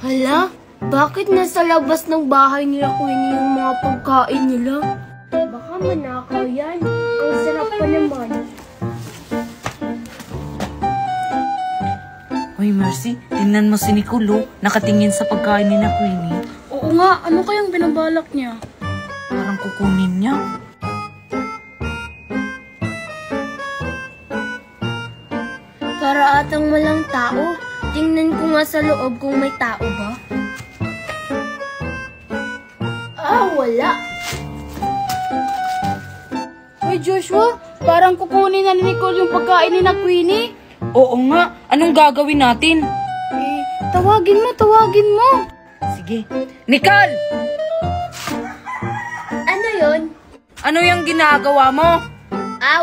Hala, bakit nasa labas ng bahay nila Queenie yung mga pagkain nila? Baka manakaw yan. Ang sarap pa naman. Hoy Mercy, tingnan mo si Nicole, nakatingin sa pagkain ni na Queenie. Oo nga, ano kayang binabalak niya? Parang kukunin niya. Para atang walang tao. Tingnan ko nga sa loob kung may tao ba. Wala. Uy Joshua, parang kukunin na ni Nicole yung pagkain ni na Queenie. Oo nga, anong gagawin natin? Tawagin mo. Sige. Nicole! Ano yon? Ano yung ginagawa mo?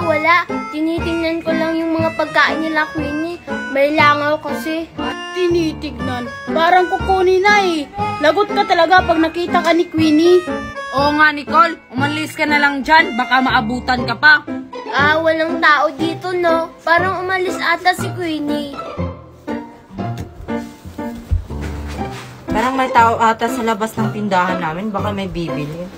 Wala. Tinitingnan ko lang yung mga pagkain nila Queenie. May langaw kasi. Tinitignan, parang kukunin na eh. Lagot ka talaga pag nakita ka ni Queenie. Oo nga Nicole, umalis ka na lang dyan, baka maabutan ka pa. Walang tao dito, no? Parang umalis ata si Queenie. Parang may tao ata sa labas ng tindahan namin, baka may bibili.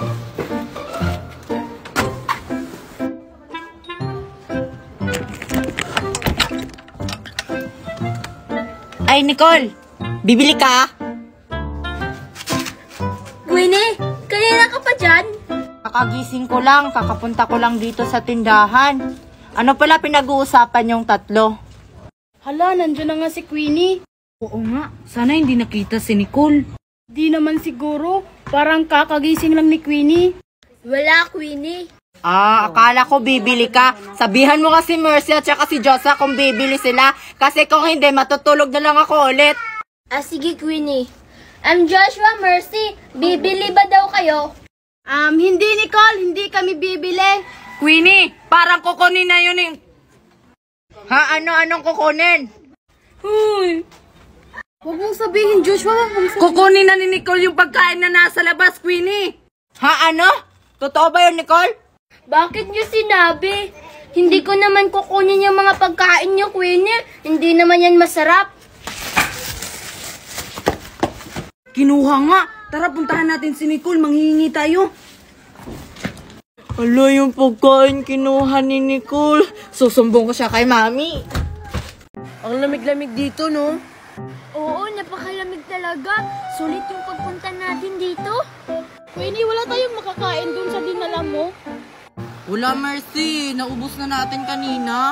Ay, Nicole! Bibili ka? Queenie, kanina ka pa dyan? Kakagising ko lang, kakapunta ko lang dito sa tindahan. Ano pala pinag-uusapan yung tatlo? Hala, nandiyan na nga si Queenie. Oo nga, sana hindi nakita si Nicole. Di naman siguro, parang kakagising lang ni Queenie. Wala, Queenie. Akala ko bibili ka. Sabihan mo kasi Mercy at saka si Josa kung bibili sila. Kasi kung hindi, matutulog na lang ako ulit. Sige, Queenie. Joshua, Mercy, bibili ba daw kayo? Hindi Nicole, hindi kami bibili. Queenie, parang kukunin na yun eh. Anong kukunin? Hoy! Huwag mong sabihin, Joshua, huwag mong sabihin. Kukunin na ni Nicole yung pagkain na nasa labas, Queenie. Ano? Totoo ba yun, Nicole? Bakit niyo sinabi? Hindi ko naman kukunin yung mga pagkain niyo, Queenie. Hindi naman yan masarap. Kinuha nga. Tara, puntahan natin si Nicole. Manghihingi tayo. Hala, yung pagkain kinuha ni Nicole. Susumbong ko siya kay Mami. Ang lamig-lamig dito, no? Oo, napakalamig talaga. Sulit yung pagpunta natin dito. Queenie, wala tayong makakain dun sa dinala mo. Wala, Mercy. Naubos na natin kanina.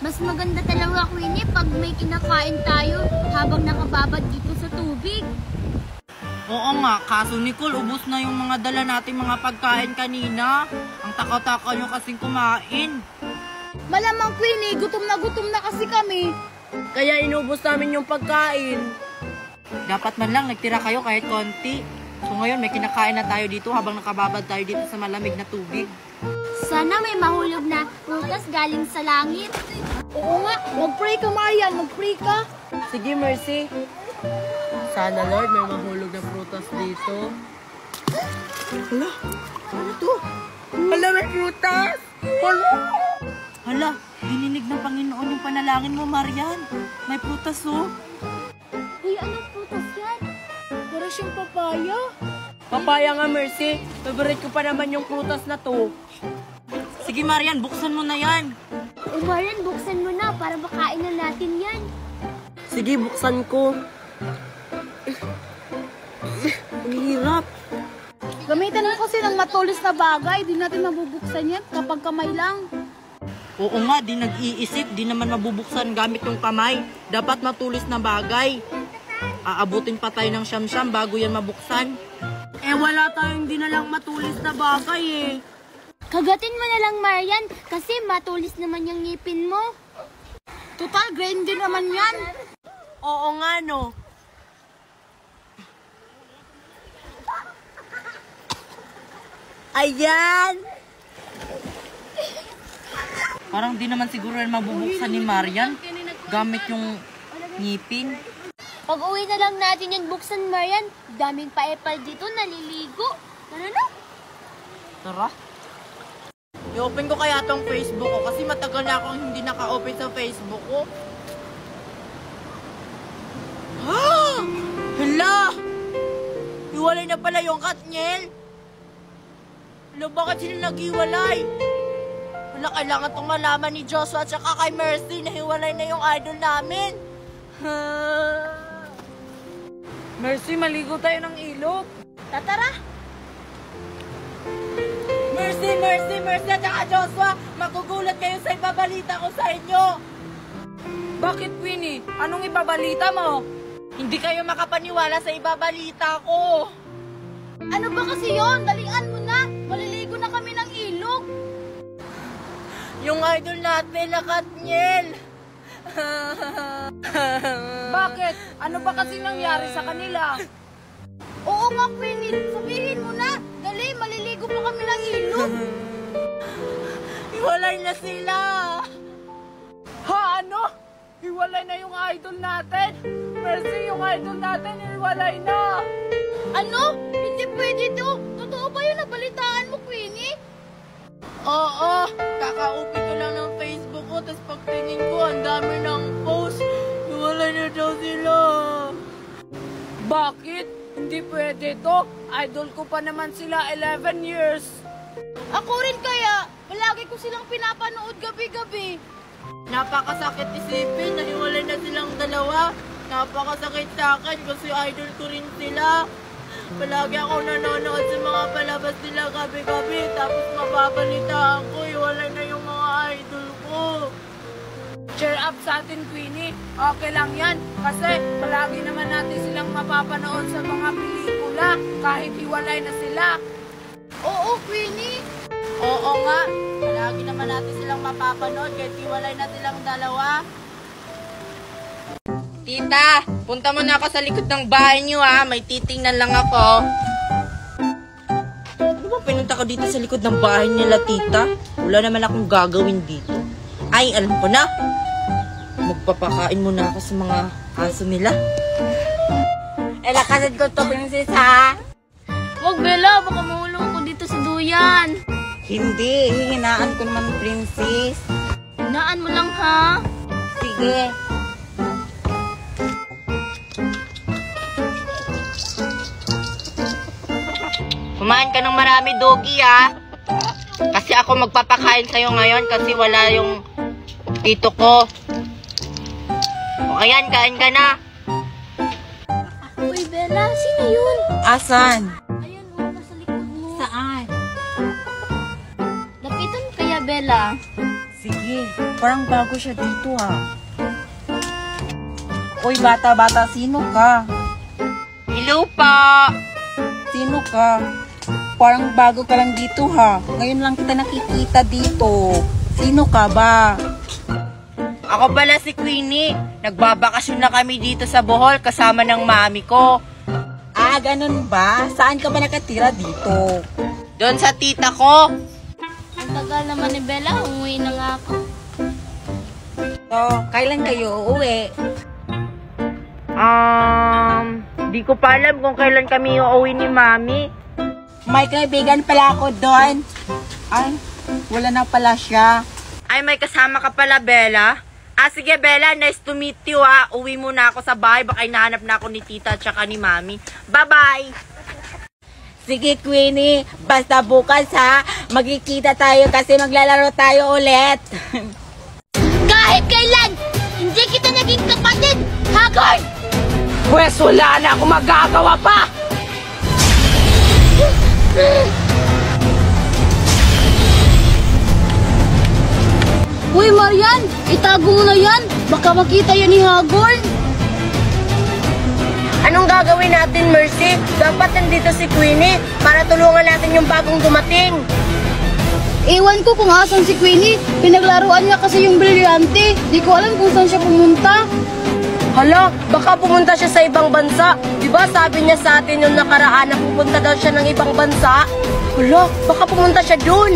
Mas maganda talaga, Queenie, pag may kinakain tayo habang nakababad dito sa tubig. Oo nga, kaso Nicole, ubos na yung mga dala natin mga pagkain kanina. Ang takaw-takaw nyo kasing kumain. Malamang Queenie, gutom na kasi kami. Kaya inubos namin yung pagkain. Dapat man lang nagtira kayo kahit konti. So ngayon may kinakain na tayo dito habang nakababad tayo dito sa malamig na tubig. Sana may mahulog na prutas galing sa langit. Oo nga, mag-pray ka Marian, mag-pray ka. Sige, Mercy. Sana Lord may mahulog na prutas dito. Hala, ano to? Hala, may prutas! Hala, dininig ng Panginoon yung panalangin mo, Marian. May prutas, oh. Uy, anong prutas yan? Para siyang papaya. Papaya nga, Mercy. Favorite ko pa naman yung prutas na to. Sige, Marian, buksan mo na yan. Marian, buksan mo na para makain na natin yan. Sige, buksan ko. Ang hirap. Gamitan mo kasi ng matulis na bagay. Di natin mabubuksan yan kapag kamay lang. Oo nga, di nag-iisip. Di naman mabubuksan gamit yung kamay. Dapat matulis na bagay. Aabutin pa tayo ng siyam-siyam bago yan mabuksan. Wala tayong dinalang matulis na bagay eh. Kagatin mo na lang, Marian, kasi matulis naman yung ngipin mo. Total, grain din naman yan. Oo nga, no. Ayan! Parang di naman siguro yan mabubuksan ni Marian gamit yung ngipin. Pag uwi na lang natin yung buksan, Marian. Daming pa-epal dito, naliligo. Tara na. Tara. I-open ko kaya tong Facebook ko kasi matagal na akong hindi naka-open sa Facebook ko. Hala! hiwalay na pala yung Katniel. Ano, bakit sila naghiwalay? Wala, kailangan itong malaman ni Joshua at saka kay Mercy na hiwalay na yung idol namin. Mercy, maligo tayo ng ilog. Tatara! Mercy at saka Joshua, magugulat kayo sa ibabalita ko sa inyo. Bakit, Queenie? Anong ibabalita mo? Hindi kayo makapaniwala sa ibabalita ko. Ano ba kasi yon? Dalian mo na. Maliligo na kami ng ilog. Yung idol natin na Katniel. Bakit? Ano ba kasi nangyari sa kanila? Oo nga, Queenie. Sabihin mo na. Dali, maliligo pa kami ng ilog. Hiwalay na sila. Ha, ano? Hiwalay na yung idol natin? Mercy, yung idol natin, hiwalay na. Ano? Hindi pwede to. Totoo ba yun? Nabalitaan mo, Queenie? Oo, kaka-open ko lang ng Facebook ko, tapos pagtingin ko, ang dami ng post. Hiwalay na daw sila. Bakit? Hindi pwede to. Idol ko pa naman sila 11 years. Ako rin kaya. Palagi ko silang pinapanood gabi-gabi. Napakasakit isipin na hiwalay na silang dalawa. Napakasakit sa akin kasi idol ko rin sila. Palagi ako nanonood sa mga palabas nila gabi-gabi. Tapos mababalitaan ko, hiwalay na yung mga idol ko. Cheer up sa atin, Queenie. Okay lang yan. Kasi palagi naman natin silang mapapanood sa mga pelikula kahit hiwalay na sila. Oo, Queenie. Oo nga, palagi naman natin silang mapapanood kahit hiwalay na silang dalawa. Tita, punta mo na ako sa likod ng bahay niyo ha. May titingnan lang ako. Ano ba pinunta ko dito sa likod ng bahay nila, tita? Wala naman akong gagawin dito. Ay, alam ko na. Magpapakain muna ako sa mga aso nila. Lakasan ko to, princess ha? Wag, Bella. Baka mahulog ko dito sa duyan. Hindi, hihinaan ko naman, princess. Hinaan mo lang, ha? Sige. Kumain ka ng marami, Doggy, ha? Kasi ako magpapakain sa'yo ngayon kasi wala yung tito ko. O ayan, kain ka na. Uy, Bella. Sino yun? Asan? Ayun, nasa likod mo. Saan? Lapitan mo kaya, Bella? Sige, parang bago siya dito, ha? Uy, bata-bata, sino ka? Hello pa! Sino ka? Parang bago ka lang dito, ha? Ngayon lang kita nakikita dito. Sino ka ba? Ako pala si Queenie. Nagbabakasyon na kami dito sa Bohol kasama ng mami ko. Ah, ganun ba? Saan ka ba nakatira dito? Doon sa tita ko. Ang tagal naman ni Bella. Umuwi na nga ako. So, kailan kayo uuwi? Di ko pa alam kung kailan kami uuwi ni Mami. May kaibigan pala ako doon. Ay, wala na pala siya. Ay, may kasama ka pala, Bella. Ah, sige, Bella, nice to meet you, ha. Uwi muna ako sa bahay. Baka hinahanap na ako ni Tita at saka ni Mami. Bye-bye! Sige, Queenie. Basta bukas, ha. Magkikita tayo kasi maglalaro tayo ulit. Kahit kailan, hindi kita naging kapatid, Hagard! Pwes wala na akong magagawa pa! Uy, Marian! Itago mo na yan! Baka makita yan ni Hagard! Anong gagawin natin, Mercy? Dapat nandito si Queenie para tulungan natin yung bagong dumating. Ewan ko kung asan si Queenie. Pinaglaruan niya kasi yung brilyante. Di ko alam kung saan siya pumunta. Hala, baka pumunta siya sa ibang bansa. Diba sabi niya sa atin yung nakaraan na pupunta daw siya ng ibang bansa? Hala, baka pumunta siya dun.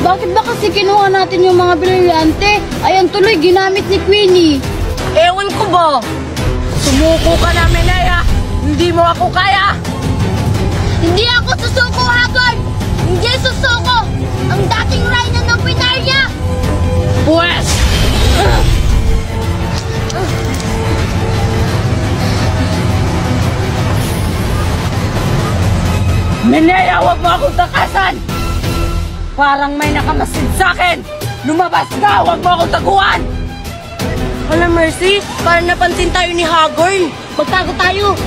Bakit ba kasi kinuha natin yung mga brilyante? Ayan tuloy, ginamit ni Queenie. Ewan ko ba? Sumuko ka na, Menea! Hindi mo ako kaya! Hindi ako susuko, Hagard! Hindi susuko! Ang dating Rhino ng Pinarya! Pwes! Menea, huwag mo akong takasan! Parang may nakamasid sa akin! Lumabas ka! Huwag mo akong taguan! Hala, Mercy, parang napansin tayo ni Hagorn. Magtago tayo.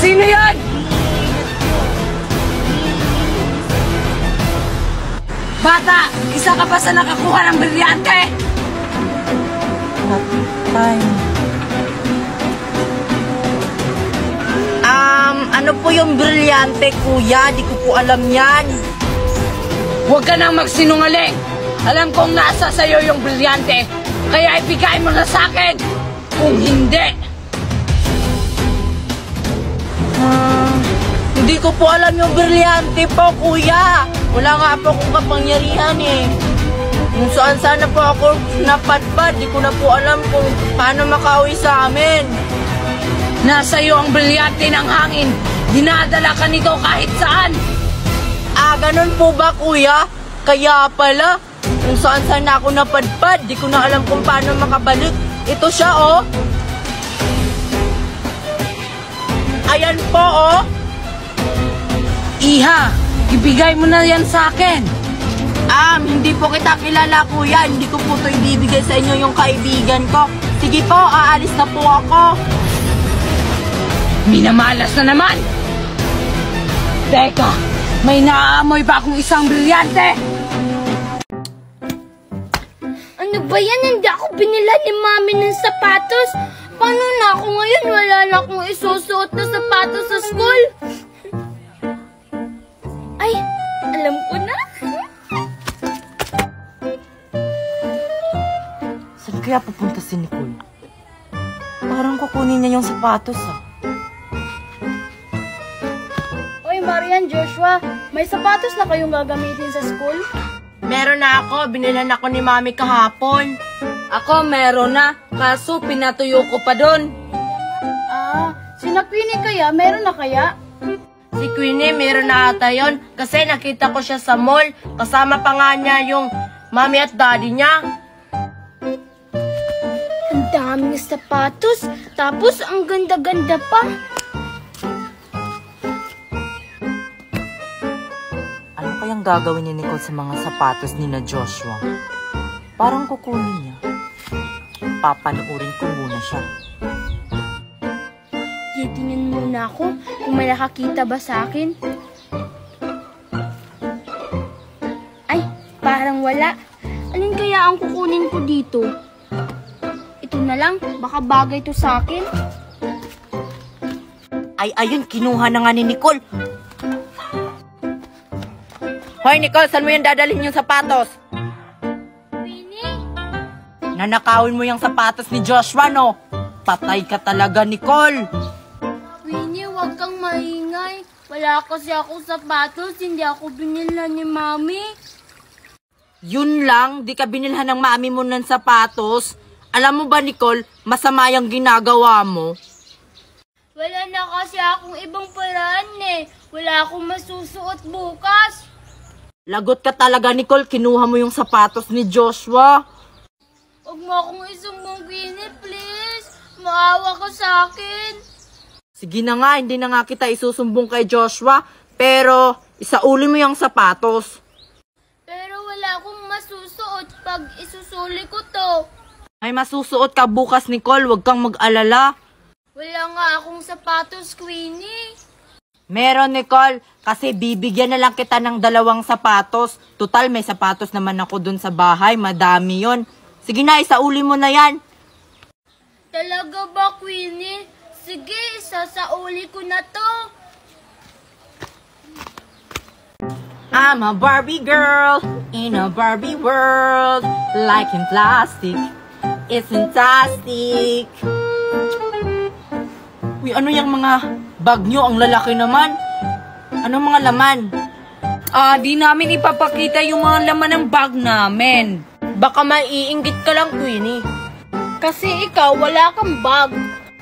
Sino yan? Bata, isa ka pa sa nakakuha ng brilyante! Time. Ano po yung brilyante, kuya? Di ko po alam yan. Huwag ka nang magsinungaling! Alam kong nasa sa'yo yung brilyante, kaya ibigay mo na sa akin! Kung hindi, Hindi ko po alam yung brilyante po, kuya. Wala nga po akong kapangyarihan eh. Kung saan sana po ako napadpad, di ko na po alam kung paano makauwi sa amin. nasa iyo ang brilyante ng hangin. Dinadala ka nito kahit saan. Ganun po ba, kuya? Kaya pala, kung saan ako napadpad, di ko na alam kung paano makabalik. Ito siya, oh. Ayan po, oh. Iha, ibigay mo na yan sa akin. Hindi po kita kilala, kuya. Hindi ko po ito ibibigay sa inyo yung kaibigan ko. Sige po, aalis na po ako. Minamalas na naman. Teka, may naaamoy pa akong isang brilyante. Ano ba yan? Hindi ako binila ni Mami ng sapatos. Paano na ako ngayon? Wala na akong isusuot na sapatos sa school. Ay, alam ko na. Saan kaya pupunta si Nicole? Parang kukunin niya yung sapatos, Oy, Marian, Joshua, may sapatos na kayong gagamitin sa school? Meron na ako. Binilan ako ni Mami kahapon. Ako meron na, kaso pinatuyo ko pa doon. Sina Queenie kaya? Meron na kaya? Si Queenie, meron na ata yun. Kasi nakita ko siya sa mall. Kasama pa nga niya yung Mami at Daddy niya. Ang daming sapatos, tapos ang ganda-ganda pa. Ano kayang gagawin ni Nicole sa mga sapatos ni na Joshua? Parang kukunin niya. Papanoorin ko muna siya. Titingin muna ako kung may nakakita ba sa akin. Ay, parang wala. Alin kaya ang kukunin ko dito? Ito na lang, baka bagay to sa akin. Ay, ayun, kinuha na nga ni Nicole. Hoy, Nicole, saan mo yan dadalhin yung sapatos? Queenie? Nanakawin mo yung sapatos ni Joshua, no? Patay ka talaga, Nicole. Queenie, huwag kang maingay. Wala kasi ako sapatos, hindi ako binila ni Mami. Yun lang, di ka binilhan ng mami mo ng sapatos. Alam mo ba, Nicole, masama yung ginagawa mo? Wala na kasi akong ibang paraan eh. Wala akong masusuot bukas. Lagot ka talaga, Nicole. Kinuha mo yung sapatos ni Joshua. Huwag mo akong isumbong, Queenie, please. Maawa ka sa akin. Sige na nga, hindi na nga kita isusumbong kay Joshua. Pero, isauli mo yung sapatos. Pero wala akong masusuot pag isusuli ko to. May masusuot ka bukas, Nicole. Huwag kang mag-alala. Wala nga akong sapatos, Queenie. Meron, Nicole. Kasi bibigyan na lang kita ng 2 sapatos. Total, may sapatos naman ako dun sa bahay. Madami yon. Sige na, isauli mo na yan. Talaga ba, Queenie? Sige, sasauli ko na to. I'm a Barbie girl in a Barbie world. Like in plastic, it's fantastic. Uy, ano yung mga bag nyo? Ang lalaki naman. Anong mga laman? Di namin ipapakita yung mga laman ng bag namin. Baka maiinggit ka lang, Queenie. Kasi ikaw, wala kang bag.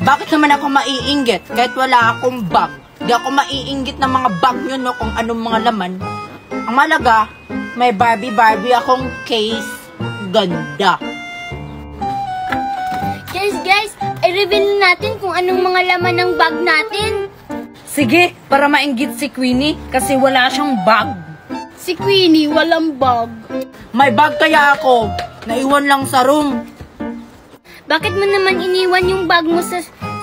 Bakit naman ako maiinggit kahit wala akong bag? Di ako maiinggit ng mga bag nyo, no, kung anong mga laman. Ang malaga, may Barbie akong case. Ganda. Guys, i-reveal natin kung anong mga laman ng bag natin. Sige, para mainggit si Queenie kasi wala siyang bag. Si Queenie, walang bag. May bag kaya ako. Naiwan lang sa room. Bakit mo naman iniwan yung bag mo sa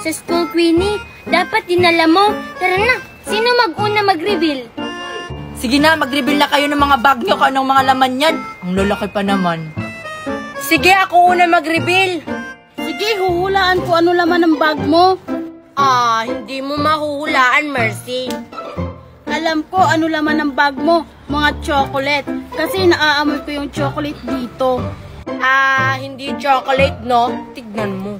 school, Queenie? Dapat dinala mo. Tara na, sino mag-una mag-reveal? Sige na, mag-reveal na kayo ng mga bag nyo kung anong mga laman yan. Ang lalaki pa naman. Sige, ako una mag-reveal. Sige, huhulaan ko ano laman ng bag mo. Hindi mo mahuhulaan, Mercy. Alam ko ano laman ng bag mo, mga chocolate. Kasi naaamoy ko yung chocolate dito. Hindi chocolate, no? Tignan mo.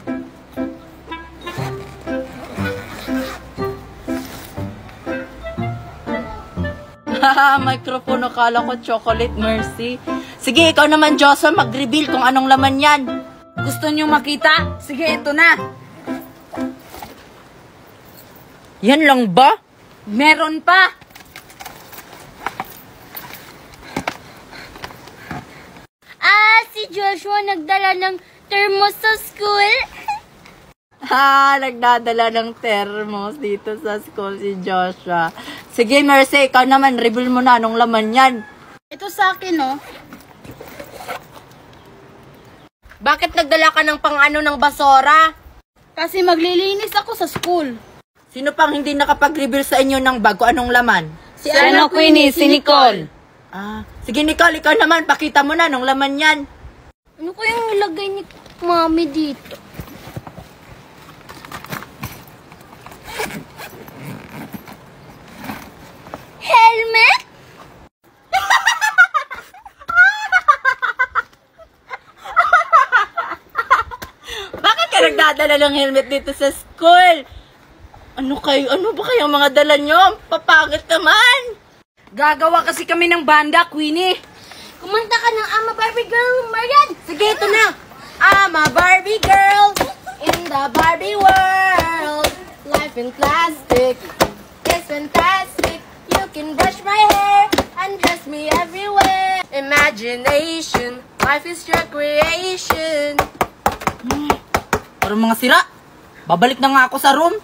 Microphone, akala ko chocolate, Mercy. Sige, ikaw naman, Joshua, mag-reveal kung anong laman yan. Gusto niyo makita? Sige, ito na. Yan lang ba? Meron pa. Si Joshua nagdala ng thermos sa school. Nagdadala ng thermos dito sa school si Joshua. Sige, Mercy, ikaw naman, reveal mo na anong laman yan. Ito sa akin, oh. Bakit nagdala ka ng pang-ano ng basura? Kasi maglilinis ako sa school. Sino pang hindi nakapag-reveal sa inyo ng bag kung anong laman? Si Queenie, si Nicole. Sige, Nicole, ikaw naman, pakita mo na anong laman yan. Ano kayang nilagay ni Mami dito? Helmet? Bakit ka nagdadala ng helmet dito sa school? Ano ba kayang mga dala nyo? Papangit naman! Gagawa kasi kami ng banda, Queenie. Kumanta ka ng I'm a Barbie girl, Marian! Sige, ito na! I'm a Barbie girl in the Barbie world. Life in plastic is fantastic. You can brush my hair and dress me everywhere. Imagination, life is your creation. Parang mga sira. Babalik na nga ako sa room.